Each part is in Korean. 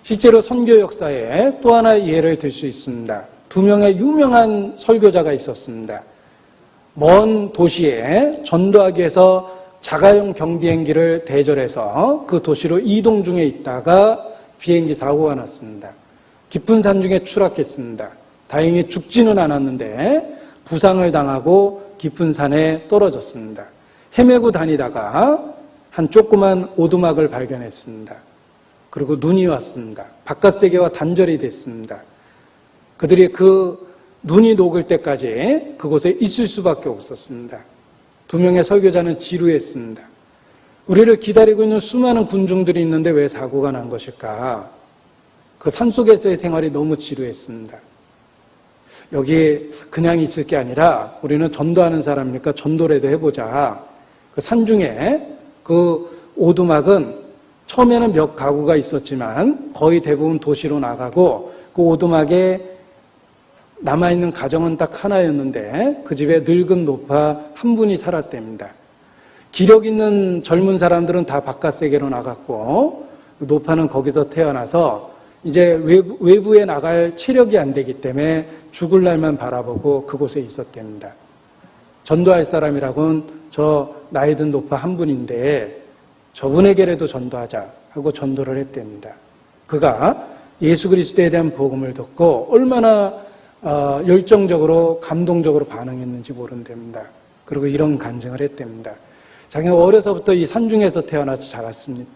실제로 선교 역사에 또 하나의 예를 들 수 있습니다. 두 명의 유명한 설교자가 있었습니다. 먼 도시에 전도하기 위해서 자가용 경비행기를 대절해서 그 도시로 이동 중에 있다가 비행기 사고가 났습니다. 깊은 산 중에 추락했습니다. 다행히 죽지는 않았는데 부상을 당하고 깊은 산에 떨어졌습니다. 헤매고 다니다가 한 조그만 오두막을 발견했습니다. 그리고 눈이 왔습니다. 바깥 세계와 단절이 됐습니다. 그들이 그 눈이 녹을 때까지 그곳에 있을 수밖에 없었습니다. 두 명의 설교자는 지루했습니다. 우리를 기다리고 있는 수많은 군중들이 있는데 왜 사고가 난 것일까? 그 산속에서의 생활이 너무 지루했습니다. 여기 그냥 있을 게 아니라 우리는 전도하는 사람이니까 전도라도 해보자. 그 산중에 그 오두막은 처음에는 몇 가구가 있었지만 거의 대부분 도시로 나가고 그 오두막에 남아있는 가정은 딱 하나였는데 그 집에 늙은 노파 한 분이 살았답니다. 기력 있는 젊은 사람들은 다 바깥 세계로 나갔고 노파는 거기서 태어나서 이제 외부에 나갈 체력이 안 되기 때문에 죽을 날만 바라보고 그곳에 있었답니다. 전도할 사람이라고는 저 나이 든 노파 한 분인데 저분에게라도 전도하자 하고 전도를 했답니다. 그가 예수 그리스도에 대한 복음을 듣고 얼마나 열정적으로 감동적으로 반응했는지 모른답니다. 그리고 이런 간증을 했답니다. 자기는 어려서부터 이 산중에서 태어나서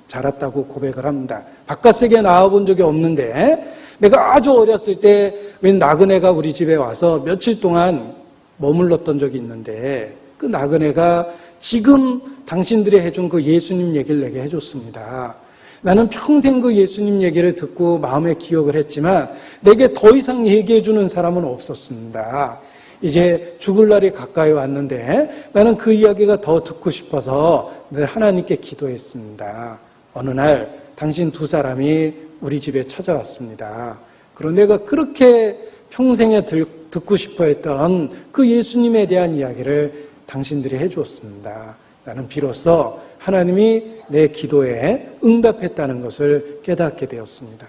자랐다고 고백을 합니다. 바깥 세계에 나와본 적이 없는데 내가 아주 어렸을 때 웬 나그네가 우리 집에 와서 며칠 동안 머물렀던 적이 있는데 그 나그네가 지금 당신들이 해준 그 예수님 얘기를 내게 해줬습니다. 나는 평생 그 예수님 얘기를 듣고 마음에 기억을 했지만 내게 더 이상 얘기해 주는 사람은 없었습니다. 이제 죽을 날이 가까이 왔는데 나는 그 이야기가 더 듣고 싶어서 늘 하나님께 기도했습니다. 어느 날 당신 두 사람이 우리 집에 찾아왔습니다. 그런데 내가 그렇게 평생에 듣고 싶어 했던 그 예수님에 대한 이야기를 당신들이 해주었습니다. 나는 비로소 하나님이 내 기도에 응답했다는 것을 깨닫게 되었습니다.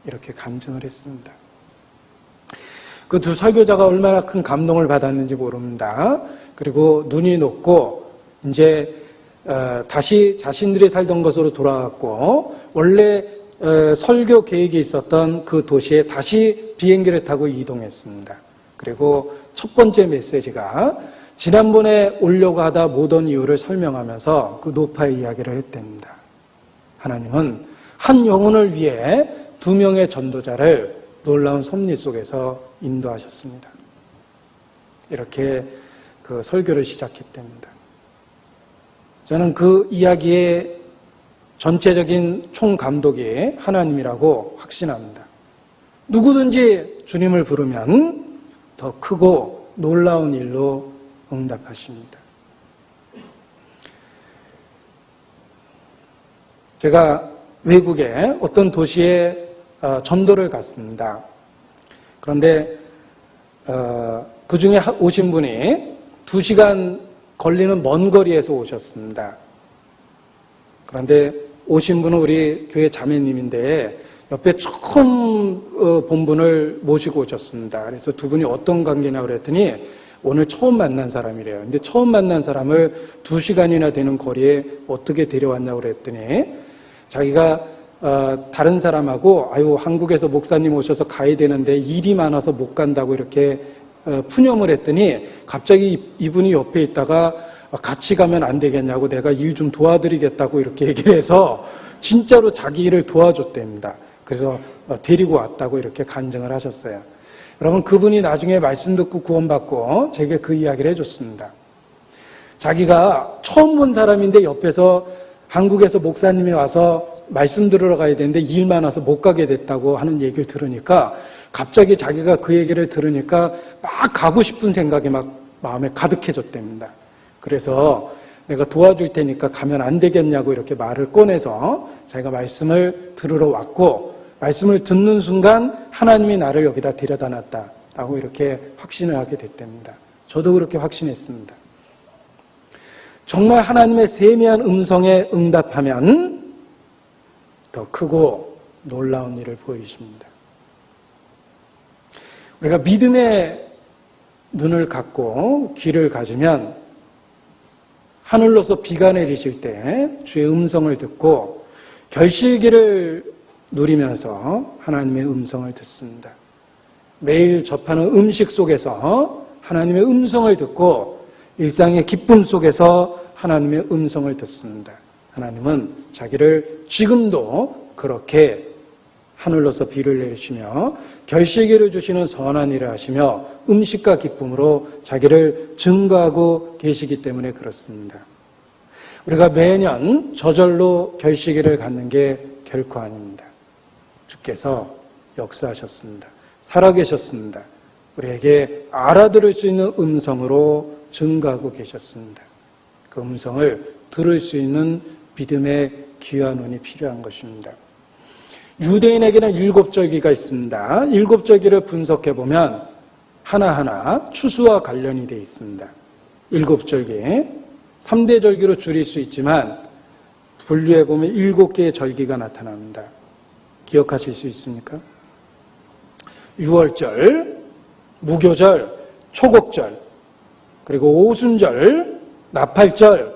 이렇게 간증을 했습니다. 그 두 설교자가 얼마나 큰 감동을 받았는지 모릅니다. 그리고 눈이 녹고 이제 다시 자신들이 살던 곳으로 돌아갔고 원래 설교 계획이 있었던 그 도시에 다시 비행기를 타고 이동했습니다. 그리고 첫 번째 메시지가 지난번에 오려고 하다 못 온 이유를 설명하면서 그 노파의 이야기를 했답니다. 하나님은 한 영혼을 위해 두 명의 전도자를 놀라운 섭리 속에서 인도하셨습니다. 이렇게 그 설교를 시작했답니다. 저는 그 이야기의 전체적인 총감독이 하나님이라고 확신합니다. 누구든지 주님을 부르면 더 크고 놀라운 일로 응답하십니다. 제가 외국의 어떤 도시에 전도를 갔습니다. 그런데 그 중에 오신 분이 2시간 걸리는 먼 거리에서 오셨습니다. 그런데 오신 분은 우리 교회 자매님인데 옆에 처음 본 분을 모시고 오셨습니다. 그래서 두 분이 어떤 관계냐고 그랬더니 오늘 처음 만난 사람이래요. 근데 처음 만난 사람을 2시간이나 되는 거리에 어떻게 데려왔냐고 그랬더니 자기가 다른 사람하고 한국에서 목사님 오셔서 가야 되는데 일이 많아서 못 간다고 이렇게 푸념을 했더니 갑자기 이분이 옆에 있다가 같이 가면 안 되겠냐고 내가 일 좀 도와드리겠다고 이렇게 얘기를 해서 진짜로 자기 일을 도와줬답니다. 그래서 데리고 왔다고 이렇게 간증을 하셨어요. 여러분 그분이 나중에 말씀 듣고 구원받고 제게 그 이야기를 해줬습니다. 자기가 처음 본 사람인데 옆에서 한국에서 목사님이 와서 말씀 들으러 가야 되는데 일 많아서 못 가게 됐다고 하는 얘기를 들으니까 갑자기 자기가 그 얘기를 들으니까 막 가고 싶은 생각이 막 마음에 가득해졌답니다. 그래서 내가 도와줄 테니까 가면 안 되겠냐고 이렇게 말을 꺼내서 자기가 말씀을 들으러 왔고 말씀을 듣는 순간 하나님이 나를 여기다 데려다 놨다라고 이렇게 확신을 하게 됐답니다. 저도 그렇게 확신했습니다. 정말 하나님의 세미한 음성에 응답하면 더 크고 놀라운 일을 보이십니다. 우리가 믿음의 눈을 갖고 귀를 가지면 하늘로서 비가 내리실 때 주의 음성을 듣고 결실기를 누리면서 하나님의 음성을 듣습니다. 매일 접하는 음식 속에서 하나님의 음성을 듣고 일상의 기쁨 속에서 하나님의 음성을 듣습니다. 하나님은 자기를 지금도 그렇게 하늘로서 비를 내리시며 결실기를 주시는 선한 일을 하시며 음식과 기쁨으로 자기를 증거하고 계시기 때문에 그렇습니다. 우리가 매년 저절로 결실기를 갖는 게 결코 아닙니다. 주께서 역사하셨습니다. 살아계셨습니다. 우리에게 알아들을 수 있는 음성으로 증거하고 계셨습니다. 그 음성을 들을 수 있는 믿음의 귀한 눈이 필요한 것입니다. 유대인에게는 7절기가 있습니다. 7절기를 분석해보면 하나하나 추수와 관련이 되어 있습니다. 7절기, 3대 절기로 줄일 수 있지만 분류해보면 7개의 절기가 나타납니다. 기억하실 수 있습니까? 유월절, 무교절, 초곡절, 그리고 오순절, 나팔절,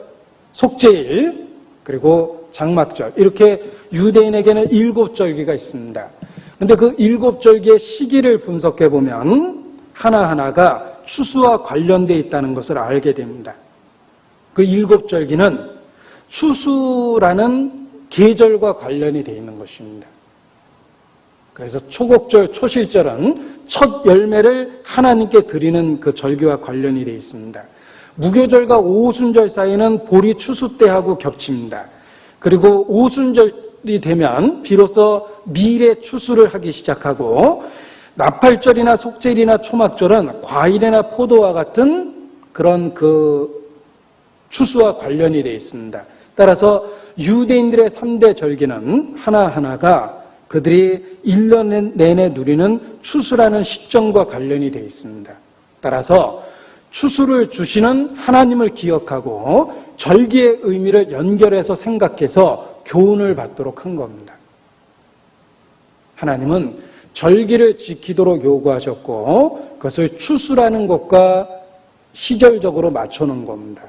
속죄일, 그리고 장막절, 이렇게 유대인에게는 7절기가 있습니다. 그런데 그 7절기의 시기를 분석해보면 하나하나가 추수와 관련되어 있다는 것을 알게 됩니다. 그 7절기는 추수라는 계절과 관련이 되어 있는 것입니다. 그래서 초곡절, 초실절은 첫 열매를 하나님께 드리는 그 절기와 관련이 되어 있습니다. 무교절과 오순절 사이는 보리 추수 때하고 겹칩니다. 그리고 오순절이 되면 비로소 밀의 추수를 하기 시작하고 나팔절이나 속죄일이나 초막절은 과일이나 포도와 같은 그런 그 추수와 관련이 되어 있습니다. 따라서 유대인들의 3대 절기는 하나하나가 그들이 1년 내내 누리는 추수라는 시점과 관련이 되어 있습니다. 따라서 추수를 주시는 하나님을 기억하고 절기의 의미를 연결해서 생각해서 교훈을 받도록 한 겁니다. 하나님은 절기를 지키도록 요구하셨고 그것을 추수라는 것과 시절적으로 맞춰놓은 겁니다.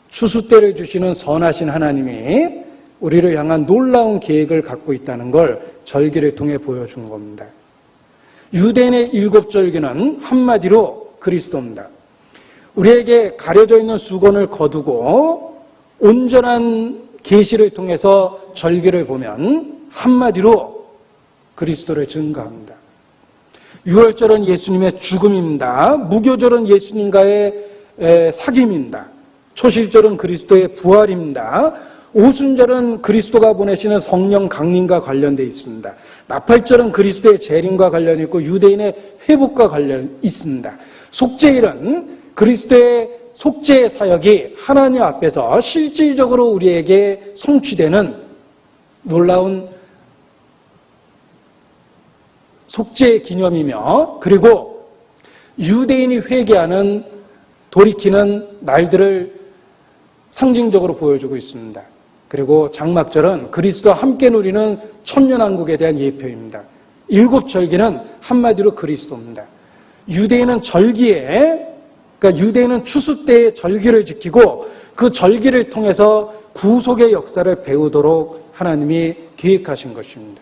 추수 때를 주시는 선하신 하나님이 우리를 향한 놀라운 계획을 갖고 있다는 걸 절기를 통해 보여준 겁니다. 유대인의 7절기는 한마디로 그리스도입니다. 우리에게 가려져 있는 수건을 거두고 온전한 계시를 통해서 절기를 보면 한마디로 그리스도를 증거합니다. 유월절은 예수님의 죽음입니다. 무교절은 예수님과의 사귐입니다. 초실절은 그리스도의 부활입니다. 오순절은 그리스도가 보내시는 성령 강림과 관련되어 있습니다. 나팔절은 그리스도의 재림과 관련이 있고 유대인의 회복과 관련이 있습니다. 속죄일은 그리스도의 속죄의 사역이 하나님 앞에서 실질적으로 우리에게 성취되는 놀라운 속죄의 기념이며 그리고 유대인이 회개하는 돌이키는 날들을 상징적으로 보여주고 있습니다. 그리고 장막절은 그리스도와 함께 누리는 천년왕국에 대한 예표입니다. 7절기는 한마디로 그리스도입니다. 유대인은 그러니까 유대인은 추수 때의 절기를 지키고 그 절기를 통해서 구속의 역사를 배우도록 하나님이 계획하신 것입니다.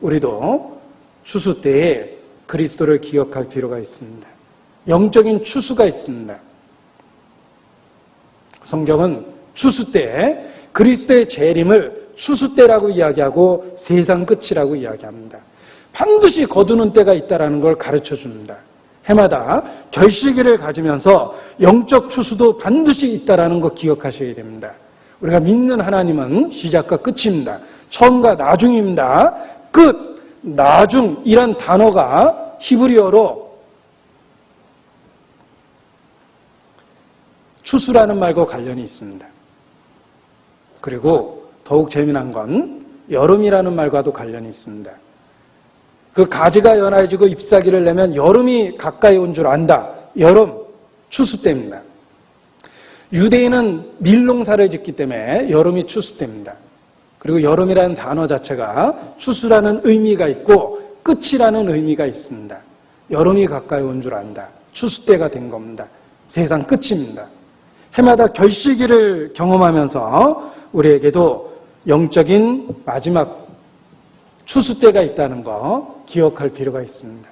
우리도 추수 때에 그리스도를 기억할 필요가 있습니다. 영적인 추수가 있습니다. 성경은 추수 때 그리스도의 재림을 추수 때라고 이야기하고 세상 끝이라고 이야기합니다. 반드시 거두는 때가 있다는 걸 가르쳐 줍니다. 해마다 결실기를 가지면서 영적 추수도 반드시 있다는 거 기억하셔야 됩니다. 우리가 믿는 하나님은 시작과 끝입니다. 처음과 나중입니다. 끝, 나중이란 단어가 히브리어로 추수라는 말과 관련이 있습니다. 그리고 더욱 재미난 건 여름이라는 말과도 관련이 있습니다. 그 가지가 연해지고 잎사귀를 내면 여름이 가까이 온 줄 안다. 여름, 추수 때입니다. 유대인은 밀농사를 짓기 때문에 여름이 추수 때입니다. 그리고 여름이라는 단어 자체가 추수라는 의미가 있고 끝이라는 의미가 있습니다. 여름이 가까이 온 줄 안다. 추수 때가 된 겁니다. 세상 끝입니다. 해마다 결실기를 경험하면서 우리에게도 영적인 마지막 추수 때가 있다는 거 기억할 필요가 있습니다.